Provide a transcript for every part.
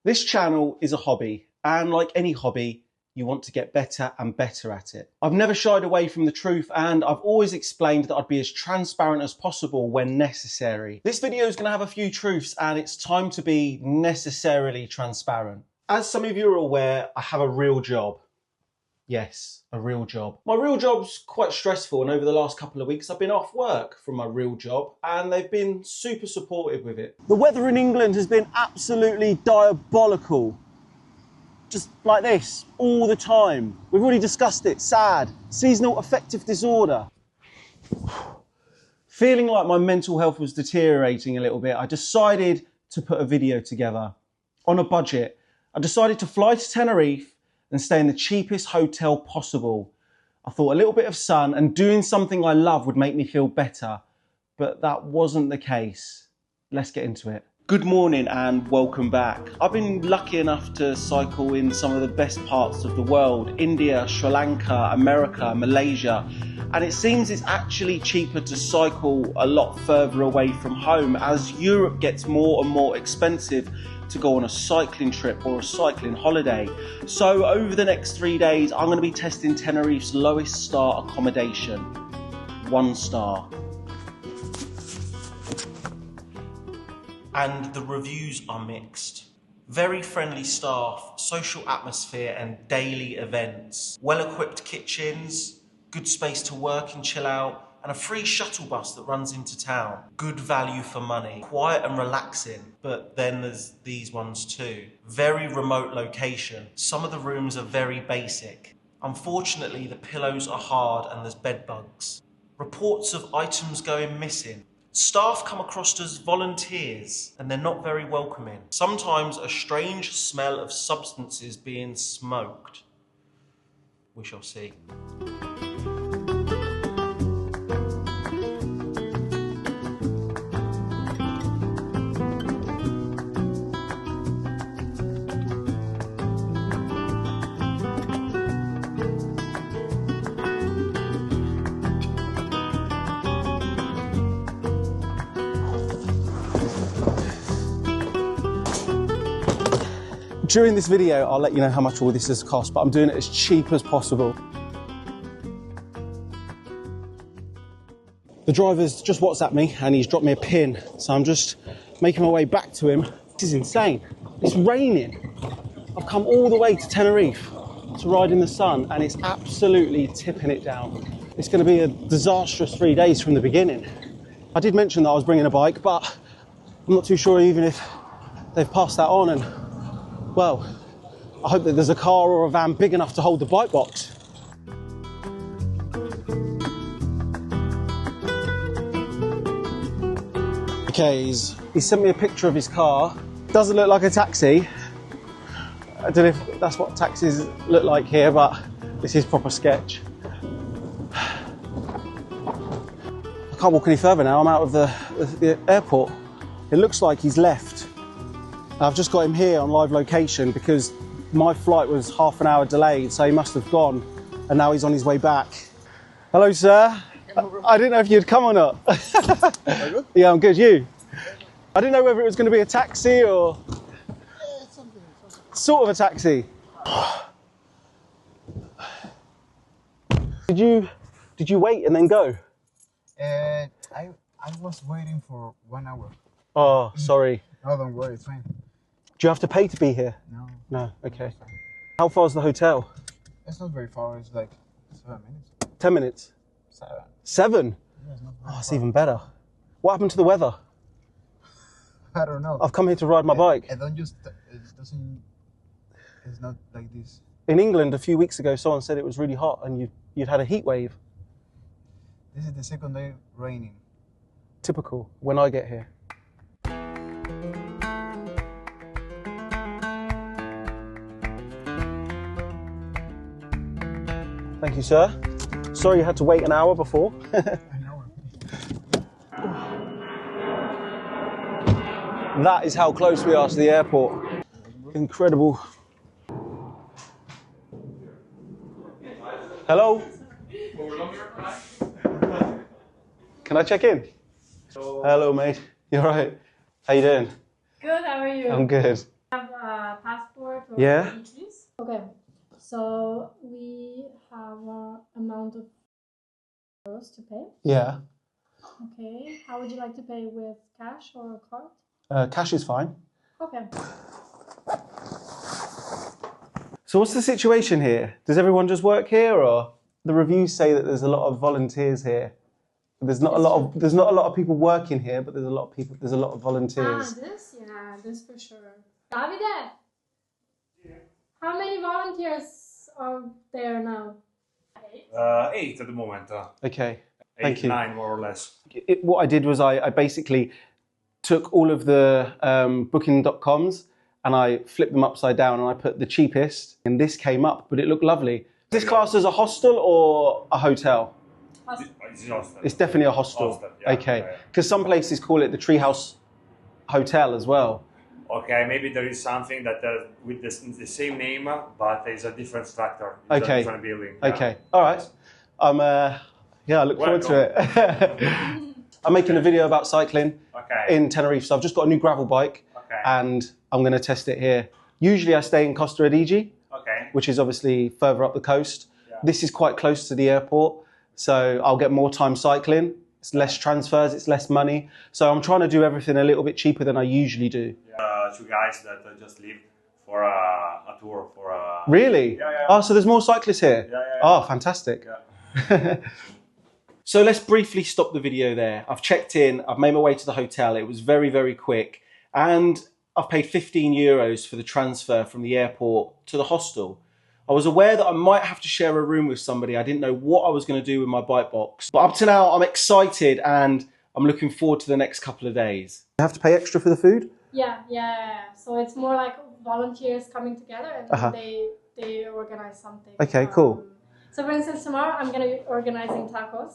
This channel is a hobby, and like any hobby, you want to get better and better at it. I've never shied away from the truth, and I've always explained that I'd be as transparent as possible when necessary. This video is going to have a few truths, and it's time to be necessarily transparent. As some of you are aware, I have a real job. Yes, a real job. My real job's quite stressful, and over the last couple of weeks I've been off work from my real job, and they've been super supportive with it. The weather in England has been absolutely diabolical. Just like this, all the time. We've already discussed it, sad. Seasonal affective disorder. Feeling like my mental health was deteriorating a little bit, I decided to put a video together. On a budget, I decided to fly to Tenerife and stay in the cheapest hotel possible. I thought a little bit of sun and doing something I love would make me feel better, but that wasn't the case. Let's get into it. Good morning and welcome back. I've been lucky enough to cycle in some of the best parts of the world: India, Sri Lanka, America, Malaysia, and it seems it's actually cheaper to cycle a lot further away from home as Europe gets more and more expensive to go on a cycling trip or a cycling holiday. So over the next 3 days, I'm going to be testing Tenerife's lowest star accommodation. 1 star. And the reviews are mixed. Very friendly staff, social atmosphere and daily events. Well-equipped kitchens, good space to work and chill out, and a free shuttle bus that runs into town. Good value for money, quiet and relaxing, but then there's these ones too. Very remote location. Some of the rooms are very basic. Unfortunately, the pillows are hard and there's bed bugs. Reports of items going missing. Staff come across as volunteers and they're not very welcoming. Sometimes a strange smell of substances being smoked. We shall see. During this video, I'll let you know how much all this has cost, but I'm doing it as cheap as possible. The driver's just WhatsApped me and he's dropped me a pin, so I'm just making my way back to him. This is insane. It's raining. I've come all the way to Tenerife to ride in the sun and it's absolutely tipping it down. It's going to be a disastrous 3 days from the beginning. I did mention that I was bringing a bike, but I'm not too sure even if they've passed that on, and well, I hope that there's a car or a van big enough to hold the bike box. Okay, he sent me a picture of his car. Doesn't look like a taxi. I don't know if that's what taxis look like here, but this is proper sketch. I can't walk any further now. I'm out of the airport. It looks like he's left. I've just got him here on live location because my flight was half an hour delayed, so he must have gone and now he's on his way back. Hello, sir. I didn't know if you'd come or not. Good? Yeah, I'm good. You? I didn't know whether it was going to be a taxi or... Yeah, it's something. Sort of a taxi. Did you wait and then go? I was waiting for 1 hour. Oh, sorry. No, don't worry, it's fine. Do you have to pay to be here? No. No, okay. How far is the hotel? It's not very far, it's like 7 minutes. 10 minutes? 7. 7? Yeah, it's not very Oh, it's far. even better. What happened to the weather? I don't know. I've come here to ride my bike. I don't just, it's not like this. In England, a few weeks ago, someone said it was really hot and you'd had a heat wave. This is the second day raining. Typical, when I get here. Thank you, sir. Sorry you had to wait an hour before. I know. That is how close we are to the airport. Incredible. Hello? Can I check in? Hello, mate. You all right? How you doing? Good, how are you? I'm good. Have a passport or Yeah. entries? Okay, so we have an amount of euros to pay. Yeah. Okay, how would you like to pay, with cash or card? Cash is fine. Okay. So what's the situation here? Does everyone just work here, or the reviews say that there's a lot of volunteers here? There's not a lot of people working here, but there's a lot of people. There's a lot of volunteers. This for sure. Davide, how many volunteers are there now? 8 at the moment. Okay. 8, Thank you. 9 more or less. What I did was I basically took all of the booking.coms and I flipped them upside down and I put the cheapest, and this came up, but it looked lovely. Is this classed as a hostel or a hotel? It's hostel. It's definitely a hostel. Hostel, yeah, Okay. Because some places call it the Treehouse Hotel as well. Okay, maybe there is something that with the same name, but it's a different structure. It's Okay. a different building. Yeah. Okay. All right. I look forward to it. I'm making a video about cycling in Tenerife, so I've just got a new gravel bike, and I'm going to test it here. Usually I stay in Costa Adige, which is obviously further up the coast. Yeah. This is quite close to the airport, so I'll get more time cycling. It's less transfers, it's less money. So I'm trying to do everything a little bit cheaper than I usually do. Two guys that just leave for a tour. Really? Yeah. Oh, so there's more cyclists here? Yeah. Oh, fantastic. Yeah. So let's briefly stop the video there. I've checked in, I've made my way to the hotel. It was very, very quick. And I've paid 15 euros for the transfer from the airport to the hostel. I was aware that I might have to share a room with somebody. I didn't know what I was going to do with my bike box. But up to now, I'm excited and I'm looking forward to the next couple of days. You have to pay extra for the food? Yeah. So it's more like volunteers coming together and they organize something. Okay, cool. So for instance, tomorrow I'm going to be organizing taco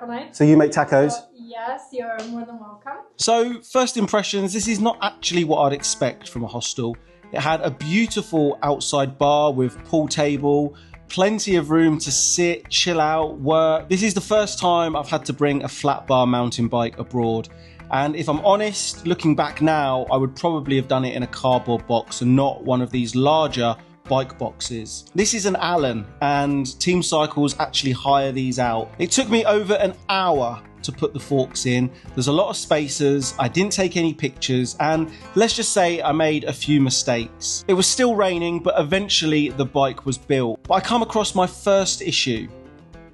night. So you make tacos? So, yes, you're more than welcome. So first impressions, this is not actually what I'd expect from a hostel. It had a beautiful outside bar with pool table, plenty of room to sit, chill out, work. This is the first time I've had to bring a flat bar mountain bike abroad. And if I'm honest, looking back now, I would probably have done it in a cardboard box and not one of these larger bike boxes. This is an Allen, and Team Cycles actually hire these out. It took me over an hour to put the forks in. There's a lot of spacers, I didn't take any pictures, and let's just say I made a few mistakes. It was still raining, but eventually the bike was built. But I come across my first issue.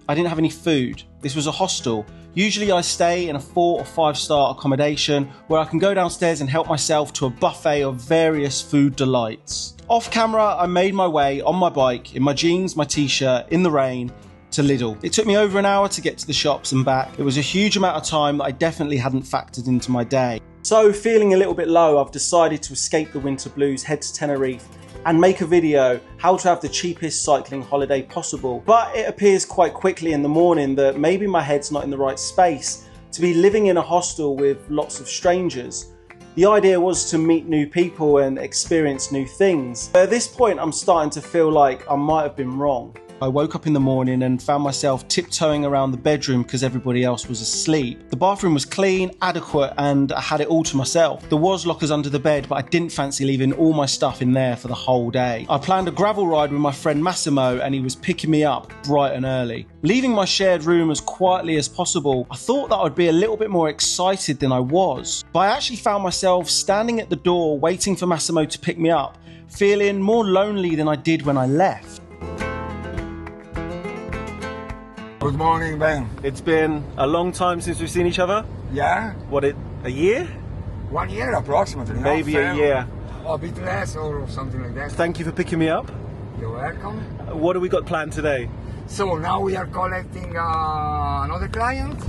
I didn't have any food. This was a hostel. Usually I stay in a 4 or 5 star accommodation where I can go downstairs and help myself to a buffet of various food delights. Off camera, I made my way on my bike, in my jeans, my t-shirt, in the rain, to Lidl. It took me over an hour to get to the shops and back. It was a huge amount of time that I definitely hadn't factored into my day. So feeling a little bit low, I've decided to escape the winter blues, head to Tenerife and make a video how to have the cheapest cycling holiday possible. But it appears quite quickly in the morning that maybe my head's not in the right space to be living in a hostel with lots of strangers. The idea was to meet new people and experience new things. But at this point, I'm starting to feel like I might have been wrong. I woke up in the morning and found myself tiptoeing around the bedroom because everybody else was asleep. The bathroom was clean, adequate, and I had it all to myself. There was lockers under the bed, but I didn't fancy leaving all my stuff in there for the whole day. I planned a gravel ride with my friend Massimo, and he was picking me up bright and early. Leaving my shared room as quietly as possible, I thought that I'd be a little bit more excited than I was. But I actually found myself standing at the door waiting for Massimo to pick me up, feeling more lonely than I did when I left. Good morning, Ben. It's been a long time since we've seen each other. Yeah? A year? 1 year approximately. Maybe a year. Or a bit less or something like that. Thank you for picking me up. You're welcome. What have we got planned today? So now we are collecting another client,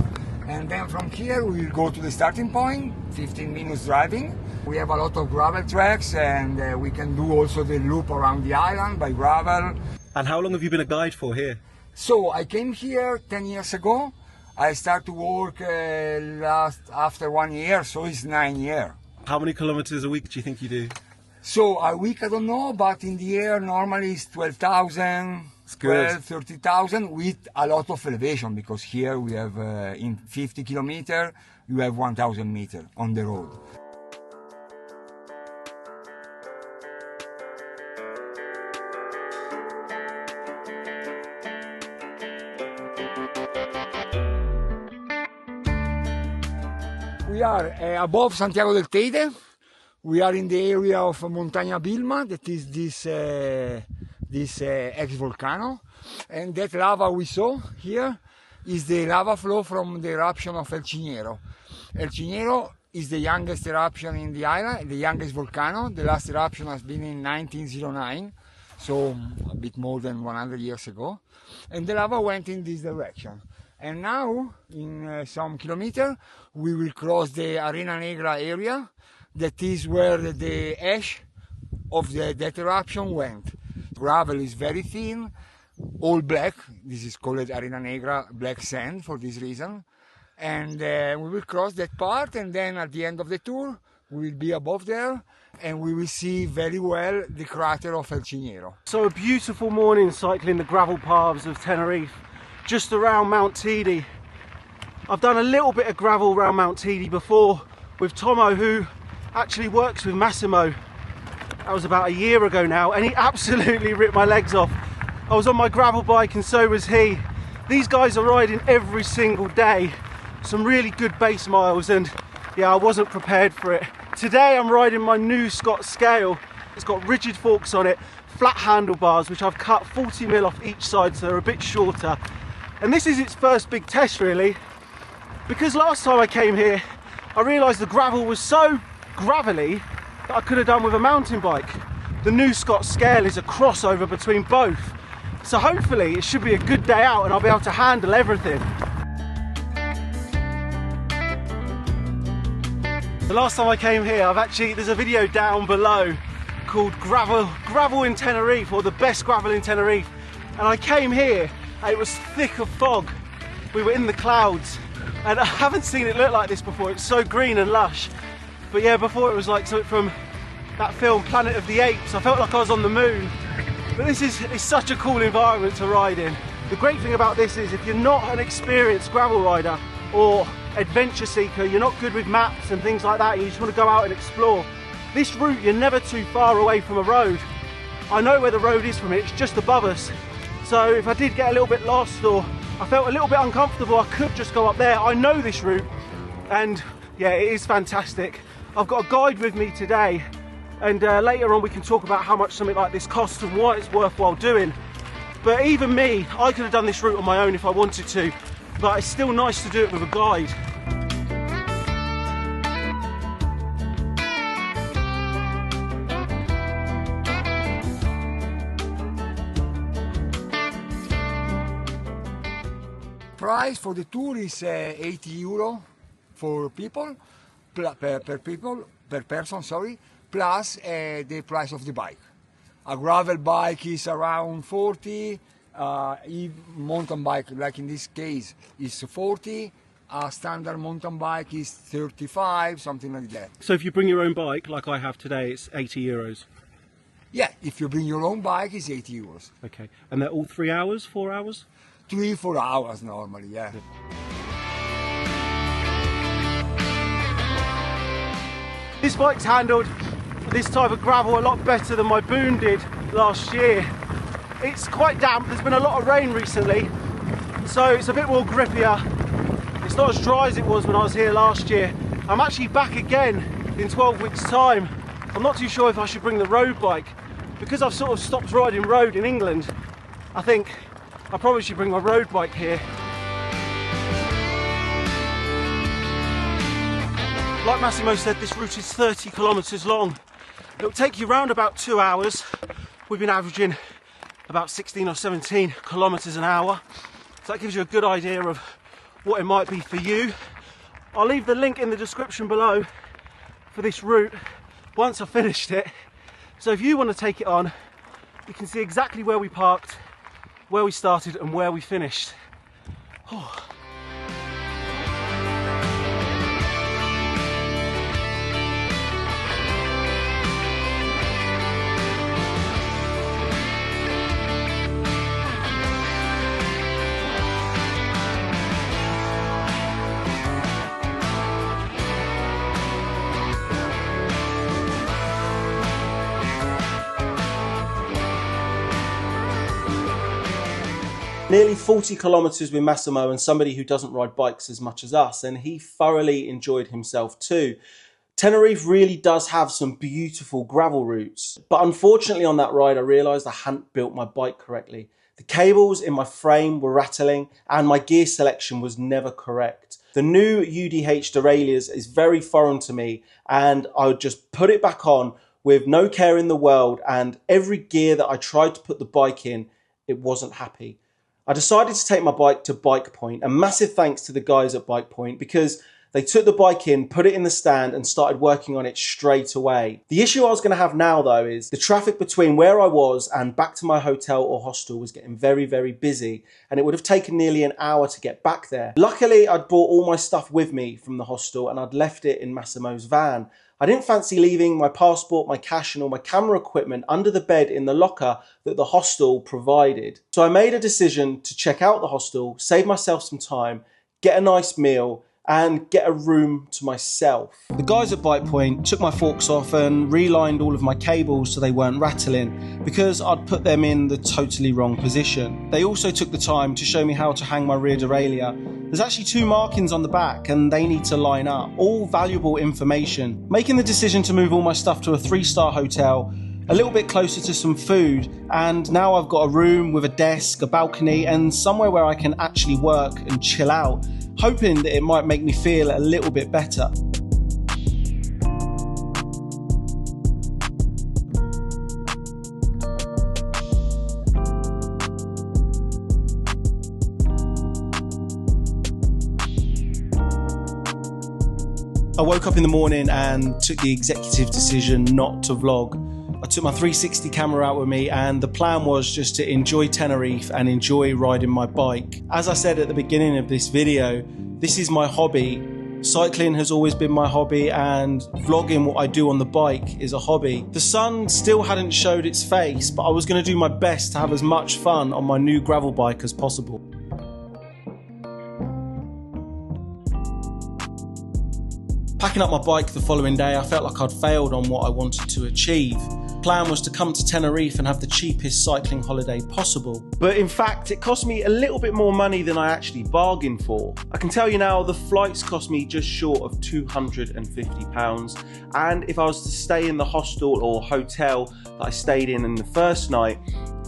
and then from here we will go to the starting point, 15 minutes driving. We have a lot of gravel tracks, and we can do also the loop around the island by gravel. And how long have you been a guide for here? So I came here 10 years ago. I started to work after 1 year, so it's 9 years. How many kilometers a week do you think you do? So a week I don't know, but in the year normally it's 12,000, 30,000 with a lot of elevation, because here we have in 50 kilometers you have 1,000 meters on the road. We are above Santiago del Teide. We are in the area of Montagna Bilma, that is this ex-volcano. And that lava we saw here is the lava flow from the eruption of El Ciniero. El Ciniero is the youngest eruption in the island, the youngest volcano. The last eruption has been in 1909, so a bit more than 100 years ago. And the lava went in this direction. And now, in some kilometers, we will cross the Arena Negra area. That is where the ash of that eruption went. Gravel is very thin, all black. This is called Arena Negra, black sand for this reason. And we will cross that part, and then at the end of the tour, we will be above there, and we will see very well the crater of El Ciniero. So a beautiful morning cycling the gravel paths of Tenerife, just around Mount Teide. I've done a little bit of gravel around Mount Teide before with Tomo, who actually works with Massimo. That was about a year ago now, and he absolutely ripped my legs off. I was on my gravel bike and so was he. These guys are riding every single day, some really good base miles, and yeah, I wasn't prepared for it. Today I'm riding my new Scott scale. It's got rigid forks on it, flat handlebars, which I've cut 40mm off each side, so they're a bit shorter. And this is its first big test really, because last time I came here, I realised the gravel was so gravelly that I could have done with a mountain bike. The new Scott scale is a crossover between both. So hopefully it should be a good day out and I'll be able to handle everything. The last time I came here, there's a video down below called Gravel in Tenerife, or the best gravel in Tenerife. And I came here and it was thick of fog. We were in the clouds and I haven't seen it look like this before. It's so green and lush. But yeah, before it was like something from that film Planet of the Apes. I felt like I was on the moon. But it's such a cool environment to ride in. The great thing about this is if you're not an experienced gravel rider or adventure seeker, you're not good with maps and things like that, you just want to go out and explore, this route you're never too far away from a road. I know where the road is from it, it's just above us. So if I did get a little bit lost or I felt a little bit uncomfortable, I could just go up there. I know this route and yeah, it is fantastic. I've got a guide with me today, and later on we can talk about how much something like this costs and why it's worthwhile doing. But even me, I could have done this route on my own if I wanted to, but it's still nice to do it with a guide. Price for the tour is 80 euro for people, per person, sorry, plus the price of the bike. A gravel bike is around 40, mountain bike, like in this case, is 40, a standard mountain bike is 35, something like that. So if you bring your own bike, like I have today, it's 80 euros? Yeah, if you bring your own bike, it's 80 euros. Okay, and they're all 3 hours, 4 hours? 3-4 hours normally, yeah. This bike's handled this type of gravel a lot better than my Boon did last year. It's quite damp, there's been a lot of rain recently, so it's a bit more grippier. It's not as dry as it was when I was here last year. I'm actually back again in 12 weeks time. I'm not too sure if I should bring the road bike. Because I've sort of stopped riding road in England, I think I probably should bring my road bike here. Like Massimo said, this route is 30 kilometres long. It'll take you round about 2 hours. We've been averaging about 16 or 17 kilometres an hour. So that gives you a good idea of what it might be for you. I'll leave the link in the description below for this route once I've finished it. So if you want to take it on, you can see exactly where we parked, where we started and where we finished. Oh. Nearly 40 kilometers with Massimo and somebody who doesn't ride bikes as much as us, and he thoroughly enjoyed himself too. Tenerife really does have some beautiful gravel routes, but unfortunately on that ride I realised I hadn't built my bike correctly. The cables in my frame were rattling and my gear selection was never correct. The new UDH derailleurs is very foreign to me, and I would just put it back on with no care in the world, and every gear that I tried to put the bike in, it wasn't happy. I decided to take my bike to Bike Point, and massive thanks to the guys at Bike Point because they took the bike in, put it in the stand and started working on it straight away. The issue I was going to have now though is the traffic between where I was and back to my hotel or hostel was getting very, very busy, and it would have taken nearly an hour to get back there. Luckily, I'd brought all my stuff with me from the hostel and I'd left it in Massimo's van. I didn't fancy leaving my passport, my cash and all my camera equipment under the bed in the locker that the hostel provided. So I made a decision to check out the hostel, save myself some time, get a nice meal and get a room to myself. The guys at Bike Point took my forks off and relined all of my cables so they weren't rattling because I'd put them in the totally wrong position. They also took the time to show me how to hang my rear derailleur. There's actually 2 markings on the back and they need to line up. All valuable information. Making the decision to move all my stuff to a 3-star hotel, a little bit closer to some food, and now I've got a room with a desk, a balcony and somewhere where I can actually work and chill out, hoping that it might make me feel a little bit better. I woke up in the morning and took the executive decision not to vlog. I took my 360 camera out with me and the plan was just to enjoy Tenerife and enjoy riding my bike. As I said at the beginning of this video, this is my hobby. Cycling has always been my hobby and vlogging what I do on the bike is a hobby. The sun still hadn't showed its face, but I was going to do my best to have as much fun on my new gravel bike as possible. Packing up my bike the following day, I felt like I'd failed on what I wanted to achieve. The plan was to come to Tenerife and have the cheapest cycling holiday possible. But in fact, it cost me a little bit more money than I actually bargained for. I can tell you now, the flights cost me just short of £250. And if I was to stay in the hostel or hotel that I stayed in the first night,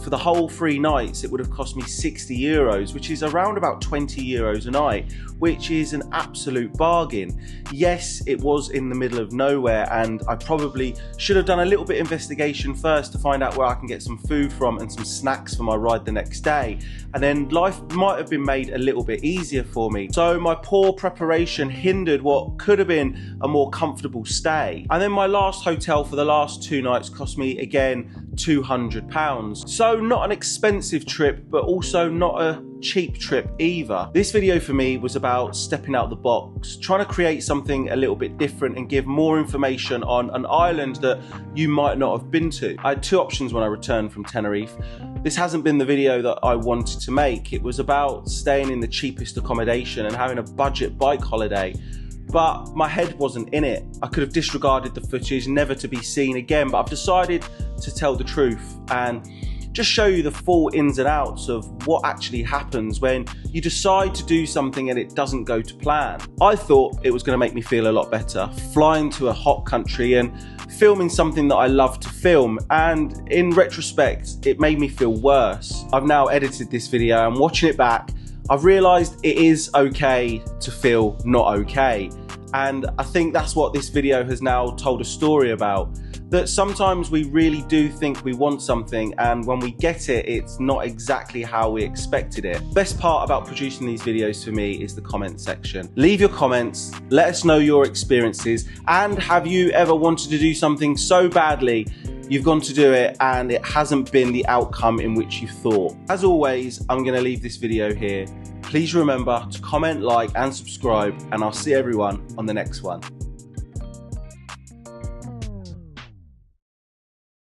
for the whole 3 nights, it would have cost me €60, which is around about €20 a night, which is an absolute bargain. Yes, it was in the middle of nowhere, and I probably should have done a little bit of investigation first to find out where I can get some food from and some snacks for my ride the next day. And then life might have been made a little bit easier for me. So my poor preparation hindered what could have been a more comfortable stay. And then my last hotel for the last 2 nights cost me again £200. So not an expensive trip, but also not a cheap trip either. This video for me was about stepping out the box, trying to create something a little bit different and give more information on an island that you might not have been to. I had 2 options when I returned from Tenerife. This hasn't been the video that I wanted to make. It was about staying in the cheapest accommodation and having a budget bike holiday. But my head wasn't in it. I could have disregarded the footage, never to be seen again, but I've decided to tell the truth and just show you the full ins and outs of what actually happens when you decide to do something and it doesn't go to plan. I thought it was going to make me feel a lot better, flying to a hot country and filming something that I love to film, and in retrospect, it made me feel worse. I've now edited this video and watching it back, I've realised it is okay to feel not okay. And I think that's what this video has now told a story about. That sometimes we really do think we want something, and when we get it, it's not exactly how we expected it. Best part about producing these videos for me is the comment section. Leave your comments, let us know your experiences, and have you ever wanted to do something so badly you've gone to do it and it hasn't been the outcome in which you thought. As always, I'm going to leave this video here. Please remember to comment, like and subscribe, and I'll see everyone on the next one.